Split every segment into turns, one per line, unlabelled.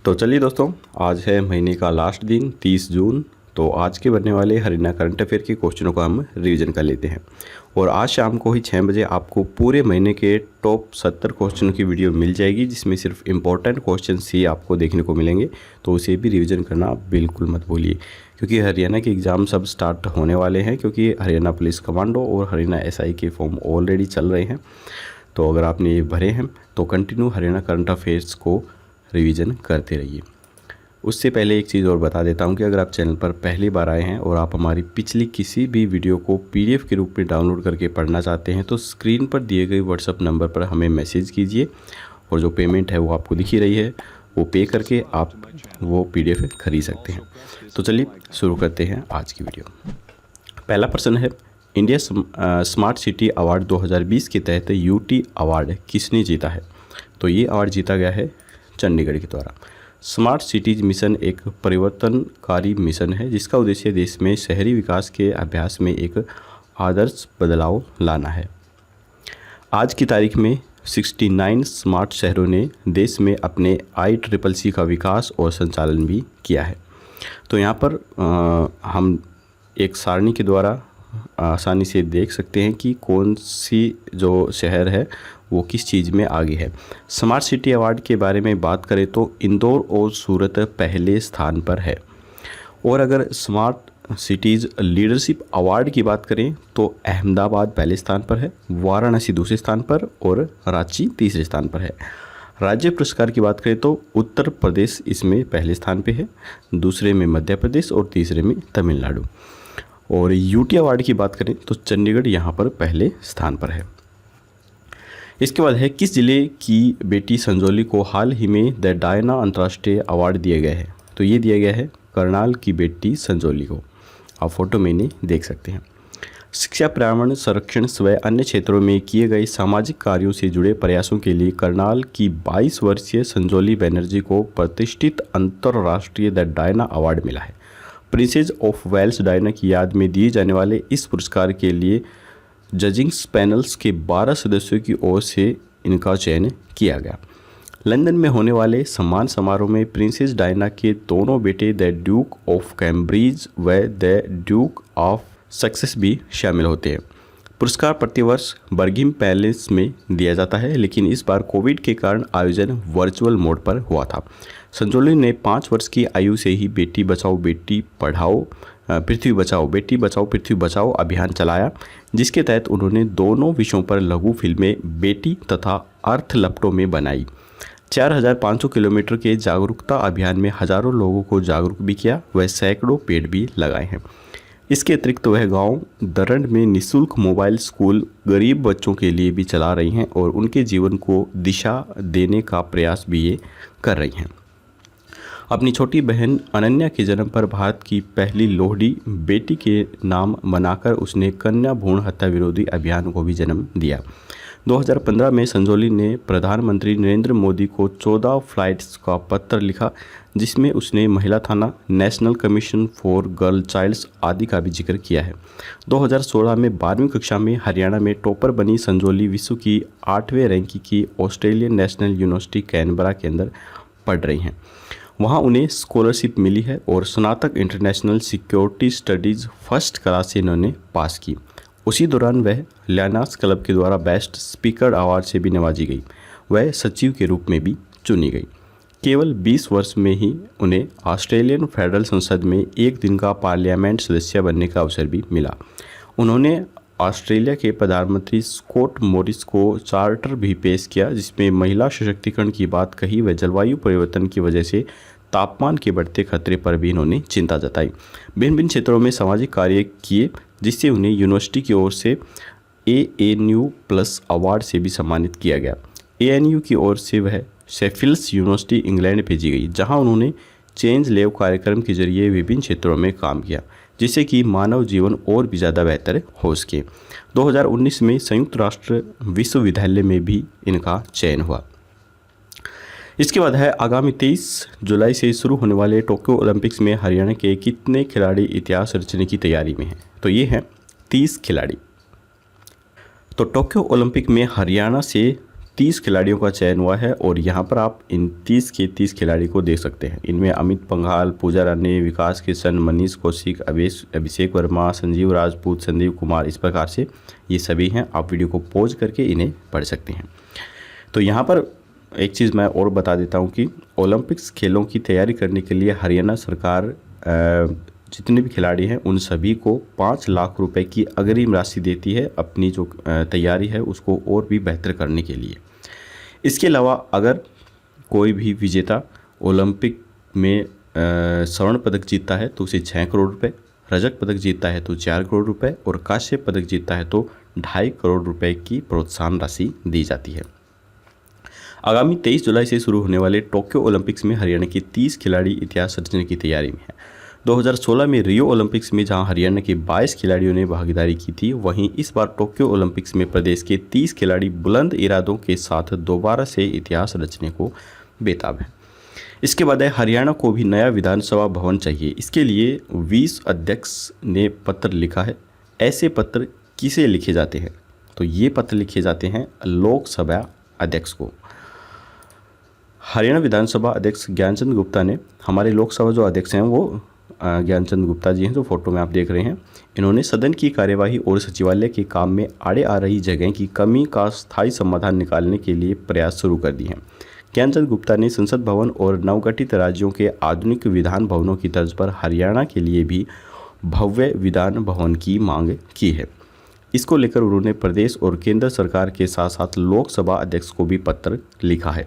तो चलिए दोस्तों, आज है महीने का लास्ट दिन 30 जून। तो आज के बनने वाले हरियाणा करंट अफेयर के क्वेश्चनों का हम रिवीजन कर लेते हैं। और आज शाम को ही 6 बजे आपको पूरे महीने के टॉप 70 क्वेश्चनों की वीडियो मिल जाएगी, जिसमें सिर्फ इंपॉर्टेंट क्वेश्चन ही आपको देखने को मिलेंगे। तो उसे भी रिवीजन करना बिल्कुल मत भूलिए, क्योंकि हरियाणा के एग्ज़ाम सब स्टार्ट होने वाले हैं। क्योंकि हरियाणा पुलिस कमांडो और हरियाणा SI के फॉर्म ऑलरेडी चल रहे हैं। तो अगर आपने ये भरे हैं तो कंटिन्यू हरियाणा करंट अफेयर्स को रिवीजन करते रहिए। उससे पहले एक चीज़ और बता देता हूं कि अगर आप चैनल पर पहली बार आए हैं और आप हमारी पिछली किसी भी वीडियो को PDF के रूप में डाउनलोड करके पढ़ना चाहते हैं तो स्क्रीन पर दिए गए WhatsApp नंबर पर हमें मैसेज कीजिए, और जो पेमेंट है वो आपको दिख ही रही है, वो पे करके आप वो PDF खरीद सकते हैं। तो चलिए शुरू करते हैं आज की वीडियो। पहला प्रश्न है, इंडिया स्मार्ट सिटी अवार्ड 2020 के तहत UT अवार्ड किसने जीता है? तो ये अवार्ड जीता गया है चंडीगढ़ के द्वारा। स्मार्ट सिटीज़ मिशन एक परिवर्तनकारी मिशन है जिसका उद्देश्य देश में शहरी विकास के अभ्यास में एक आदर्श बदलाव लाना है। आज की तारीख में 69 स्मार्ट शहरों ने देश में अपने ICCC का विकास और संचालन भी किया है। तो यहाँ पर हम एक सारणी के द्वारा आसानी से देख सकते हैं कि कौन सी जो शहर है वो किस चीज़ में आगे है। स्मार्ट सिटी अवार्ड के बारे में बात करें तो इंदौर और सूरत पहले स्थान पर है। और अगर स्मार्ट सिटीज़ लीडरशिप अवार्ड की बात करें तो अहमदाबाद पहले स्थान पर है, वाराणसी दूसरे स्थान पर और रांची तीसरे स्थान पर है। राज्य पुरस्कार की बात करें तो उत्तर प्रदेश इसमें पहले स्थान पे है, दूसरे में मध्य प्रदेश और तीसरे में तमिलनाडु। और UT अवार्ड की बात करें तो चंडीगढ़ यहाँ पर पहले स्थान पर है। इसके बाद है, किस जिले की बेटी संजोली को हाल ही में द डायना अंतर्राष्ट्रीय अवार्ड दिया गया है? तो ये दिया गया है करनाल की बेटी संजोली को। आप फोटो में इन्हें देख सकते हैं। शिक्षा, पर्यावरण संरक्षण व अन्य क्षेत्रों में किए गए सामाजिक कार्यों से जुड़े प्रयासों के लिए करनाल की 22 वर्षीय संजोली बनर्जी को प्रतिष्ठित अंतर्राष्ट्रीय द डायना अवार्ड मिला है। प्रिंसेस ऑफ वेल्स डायना की याद में दिए जाने वाले इस पुरस्कार के लिए जजिंग्स पैनल्स के 12 सदस्यों की ओर से इनका चयन किया गया। लंदन में होने वाले सम्मान समारोह में प्रिंसेस डायना के दोनों बेटे द ड्यूक ऑफ कैम्ब्रिज व द ड्यूक ऑफ सक्सेस भी शामिल होते हैं। पुरस्कार प्रतिवर्ष बर्गिम पैलेस में दिया जाता है, लेकिन इस बार कोविड के कारण आयोजन वर्चुअल मोड पर हुआ था। संजोली ने 5 वर्ष की आयु से ही बेटी बचाओ बेटी पढ़ाओ पृथ्वी बचाओ बेटी बचाओ पृथ्वी बचाओ अभियान चलाया, जिसके तहत उन्होंने दोनों विषयों पर लघु फिल्में बेटी तथा अर्थ लपटों में बनाई। 4500 किलोमीटर के जागरूकता अभियान में हजारों लोगों को जागरूक भी किया, वह सैकड़ों पेड़ भी लगाए हैं। इसके अतिरिक्त वह गांव दरंड में निःशुल्क मोबाइल स्कूल गरीब बच्चों के लिए भी चला रही हैं और उनके जीवन को दिशा देने का प्रयास भी ये कर रही हैं। अपनी छोटी बहन अनन्या के जन्म पर भारत की पहली लोहड़ी बेटी के नाम बनाकर उसने कन्या भ्रूण हत्या विरोधी अभियान को भी जन्म दिया। 2015 में संजोली ने प्रधानमंत्री नरेंद्र मोदी को 14 फ्लाइट्स का पत्र लिखा, जिसमें उसने महिला थाना, national commission for girl childs आदि का भी जिक्र किया है। 2016 में 12वीं कक्षा में हरियाणा में टॉपर बनी संजोली विश्व की 8वें रैंक की ऑस्ट्रेलियन नेशनल यूनिवर्सिटी कैनबरा के अंदर पढ़ रही हैं। वहाँ उन्हें स्कॉलरशिप मिली है और स्नातक international security studies first class से इन्होंने पास की। उसी दौरान वह लियानास क्लब के द्वारा बेस्ट स्पीकर अवार्ड से भी नवाजी गई। वह सचिव के रूप में भी चुनी गई। केवल 20 वर्ष में ही उन्हें ऑस्ट्रेलियन फेडरल संसद में एक दिन का पार्लियामेंट सदस्य बनने का अवसर भी मिला। उन्होंने ऑस्ट्रेलिया के प्रधानमंत्री स्कॉट मॉरिस को चार्टर भी पेश किया, जिसमें महिला सशक्तिकरण की बात कही व जलवायु परिवर्तन की वजह से तापमान के बढ़ते खतरे पर भी इन्होंने चिंता जताई। भिन्न भिन्न क्षेत्रों में सामाजिक कार्य किए, जिससे उन्हें यूनिवर्सिटी की ओर से ANU+ अवार्ड से भी सम्मानित किया गया। ANU की ओर से वह शेफील्ड यूनिवर्सिटी इंग्लैंड भेजी गई, जहां उन्होंने चेंज लेव कार्यक्रम के जरिए विभिन्न क्षेत्रों में काम किया, जिससे कि मानव जीवन और भी ज़्यादा बेहतर हो सके। 2019 में संयुक्त राष्ट्र विश्वविद्यालय में भी इनका चयन हुआ। इसके बाद है, आगामी 23 जुलाई से शुरू होने वाले टोक्यो ओलंपिक्स में हरियाणा के कितने खिलाड़ी इतिहास रचने की तैयारी में हैं? तो ये हैं 30 खिलाड़ी। तो टोक्यो ओलंपिक में हरियाणा से 30 खिलाड़ियों का चयन हुआ है और यहाँ पर आप इन 30 के 30 खिलाड़ी को देख सकते हैं। इनमें अमित पंघाल, पूजा रानी, विकास किशन, मनीष कौशिक, अभिषेक वर्मा, संजीव राजपूत, संदीप कुमार, इस प्रकार से ये सभी हैं। आप वीडियो को पॉज करके इन्हें पढ़ सकते हैं। तो यहाँ पर एक चीज़ मैं और बता देता हूँ कि ओलंपिक्स खेलों की तैयारी करने के लिए हरियाणा सरकार जितने भी खिलाड़ी हैं उन सभी को 5 लाख रुपए की अग्रिम राशि देती है अपनी जो तैयारी है उसको और भी बेहतर करने के लिए। इसके अलावा अगर कोई भी विजेता ओलंपिक में स्वर्ण पदक जीतता है तो उसे 6 करोड़ रुपए, रजत पदक जीतता है तो 4 करोड़ रुपए और कांस्य पदक जीतता है तो 2.5 करोड़ रुपए की प्रोत्साहन राशि दी जाती है। आगामी 23 जुलाई से शुरू होने वाले टोक्यो ओलंपिक्स में हरियाणा के 30 खिलाड़ी इतिहास रचने की तैयारी में है। 2016 में रियो ओलंपिक्स में जहां हरियाणा के 22 खिलाड़ियों ने भागीदारी की थी, वहीं इस बार टोक्यो ओलंपिक्स में प्रदेश के 30 खिलाड़ी बुलंद इरादों के साथ दोबारा से इतिहास रचने को बेताब हैं। इसके बाद हरियाणा को भी नया विधानसभा भवन चाहिए। इसके लिए 20 अध्यक्ष ने पत्र लिखा है। ऐसे पत्र किसे लिखे जाते हैं? तो ये पत्र लिखे जाते हैं लोकसभा अध्यक्ष को। हरियाणा विधानसभा अध्यक्ष ज्ञानचंद गुप्ता ने, हमारे लोकसभा जो अध्यक्ष हैं वो ज्ञानचंद गुप्ता जी हैं, जो फोटो में आप देख रहे हैं, इन्होंने सदन की कार्यवाही और सचिवालय के काम में आड़े आ रही जगह की कमी का स्थायी समाधान निकालने के लिए प्रयास शुरू कर दिए हैं। ज्ञानचंद गुप्ता ने संसद भवन और नवगठित राज्यों के आधुनिक विधान भवनों की तर्ज पर हरियाणा के लिए भी भव्य विधान भवन की मांग की है। इसको लेकर उन्होंने प्रदेश और केंद्र सरकार के साथ साथ लोकसभा अध्यक्ष को भी पत्र लिखा है।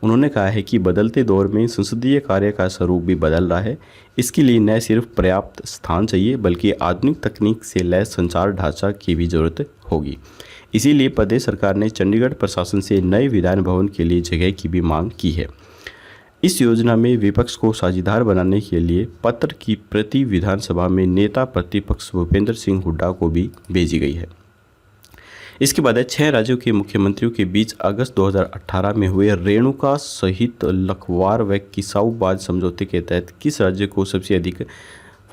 उन्होंने कहा है कि बदलते दौर में संसदीय कार्य का स्वरूप भी बदल रहा है। इसके लिए न सिर्फ पर्याप्त स्थान चाहिए बल्कि आधुनिक तकनीक से लैस संचार ढांचा की भी जरूरत होगी। इसीलिए प्रदेश सरकार ने चंडीगढ़ प्रशासन से नए विधान भवन के लिए जगह की भी मांग की है। इस योजना में विपक्ष को साझेदार बनाने के लिए पत्र की प्रति विधानसभा में नेता प्रतिपक्ष भूपेंद्र सिंह हुड्डा को भी भेजी गई है। इसके बाद 6 राज्यों के मुख्यमंत्रियों के बीच अगस्त 2018 में हुए रेणुका सहित लखवार व किसाऊ बांध समझौते के तहत किस राज्य को सबसे अधिक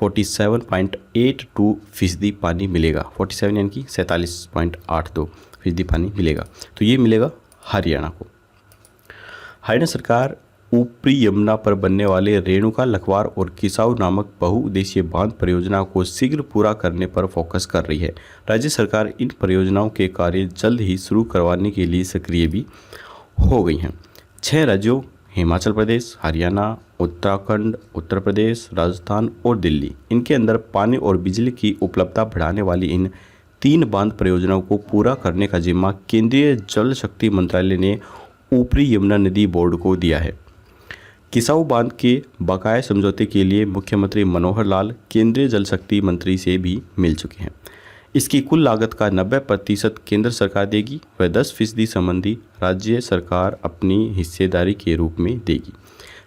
47.82% पानी मिलेगा? 47 यानी कि 47.82% पानी मिलेगा। तो ये मिलेगा हरियाणा को। हरियाणा सरकार ऊपरी यमुना पर बनने वाले रेणुका, लखवार और किसाऊ नामक बहुउद्देशीय बांध परियोजना को शीघ्र पूरा करने पर फोकस कर रही है। राज्य सरकार इन परियोजनाओं के कार्य जल्द ही शुरू करवाने के लिए सक्रिय भी हो गई हैं। 6 राज्यों हिमाचल प्रदेश, हरियाणा, उत्तराखंड, उत्तर प्रदेश, राजस्थान और दिल्ली, इनके अंदर पानी और बिजली की उपलब्धता बढ़ाने वाली इन 3 बांध परियोजनाओं को पूरा करने का जिम्मा केंद्रीय जल शक्ति मंत्रालय ने ऊपरी यमुना नदी बोर्ड को दिया है। किसाऊ बांध के बकाया समझौते के लिए मुख्यमंत्री मनोहर लाल केंद्रीय जल शक्ति मंत्री से भी मिल चुके हैं। इसकी कुल लागत का 90% केंद्र सरकार देगी व 10% संबंधी राज्य सरकार अपनी हिस्सेदारी के रूप में देगी।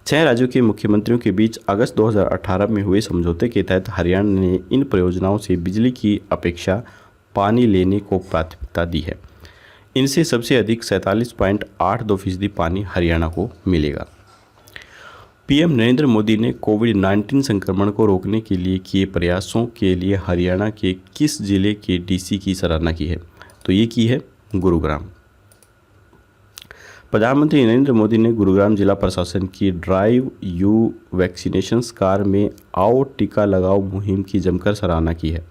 6 राज्यों के मुख्यमंत्रियों के बीच अगस्त 2018 में हुए समझौते के तहत हरियाणा ने इन परियोजनाओं से बिजली की अपेक्षा पानी लेने को प्राथमिकता दी है। इनसे सबसे अधिक 47.82% पानी हरियाणा को मिलेगा। पीएम नरेंद्र मोदी ने कोविड-19 संक्रमण को रोकने के लिए किए प्रयासों के लिए हरियाणा के किस जिले के डीसी की सराहना की है? तो ये की है गुरुग्राम। प्रधानमंत्री नरेंद्र मोदी ने गुरुग्राम जिला प्रशासन की ड्राइव यू वैक्सीनेशंस कार में आओ टीका लगाओ मुहिम की जमकर सराहना की है।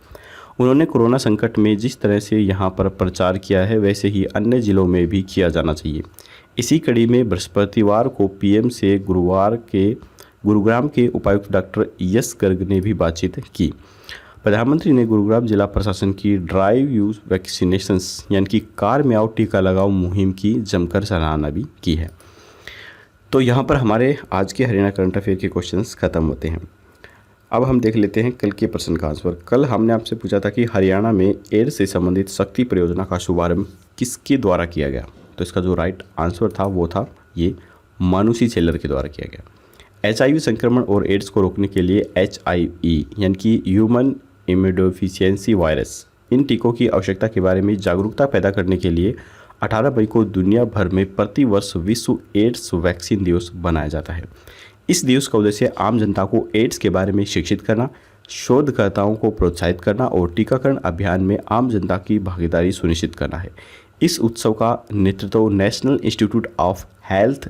उन्होंने कोरोना संकट में जिस तरह से यहाँ पर प्रचार किया है वैसे ही अन्य जिलों में भी किया जाना चाहिए। इसी कड़ी में बृहस्पतिवार को पीएम से गुरुग्राम के उपायुक्त डॉक्टर यस गर्ग ने भी बातचीत की। प्रधानमंत्री ने गुरुग्राम जिला प्रशासन की ड्राइव यू वैक्सीनेशंस यानी कि कार में आओ टीका लगाओ मुहिम की जमकर सराहना भी की है। तो यहाँ पर हमारे आज के हरियाणा करंट अफेयर के क्वेश्चंस खत्म होते हैं। अब हम देख लेते हैं कल के प्रश्न का आंसर। कल हमने आपसे पूछा था कि हरियाणा में एड्स से संबंधित शक्ति परियोजना का शुभारंभ किसके द्वारा किया गया? तो इसका जो राइट आंसर था वो था ये मानुषी छेलर के द्वारा किया गया। HIV संक्रमण और एड्स को रोकने के लिए HIV यानी कि ह्यूमन इम्यूनोडेफिशिएंसी वायरस, इन टीकों की आवश्यकता के बारे में जागरूकता पैदा करने के लिए 18 मई को दुनिया भर में प्रति वर्ष विश्व एड्स वैक्सीन दिवस बनाया जाता है। इस दिवस का उद्देश्य आम जनता को एड्स के बारे में शिक्षित करना, शोधकर्ताओं को प्रोत्साहित करना और टीकाकरण अभियान में आम जनता की भागीदारी सुनिश्चित करना है। इस उत्सव का नेतृत्व national institute of health,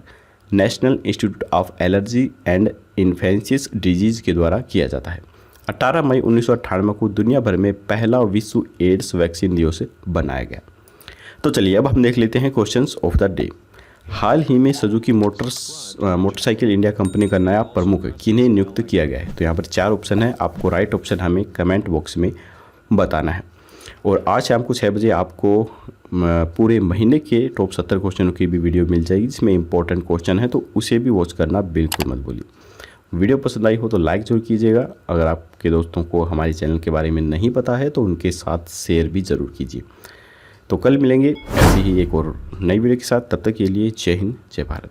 national institute of allergy and infectious disease के द्वारा किया जाता है। 18 मई 1998 को दुनिया भर में पहला विश्व एड्स वैक्सीन दिवस बनाया गया। तो चलिए अब हम देख लेते हैं क्वेश्चंस ऑफ द डे। हाल ही में सुजुकी मोटरसाइकिल इंडिया कंपनी का नया प्रमुख किन्हें नियुक्त किया गया है? तो यहाँ पर 4 ऑप्शन है, आपको राइट ऑप्शन हमें कमेंट बॉक्स में बताना है। और आज शाम को 6 बजे आपको पूरे महीने के टॉप 70 क्वेश्चनों की भी वीडियो मिल जाएगी, जिसमें इंपॉर्टेंट क्वेश्चन है, तो उसे भी वॉच करना बिल्कुल मत भूलिए। वीडियो पसंद आई हो तो लाइक जरूर कीजिएगा। अगर आपके दोस्तों को हमारे चैनल के बारे में नहीं पता है तो उनके साथ शेयर भी ज़रूर कीजिए। तो कल मिलेंगे ऐसी ही एक और नई वीडियो के साथ, तब तक के लिए जय हिंद, जय भारत।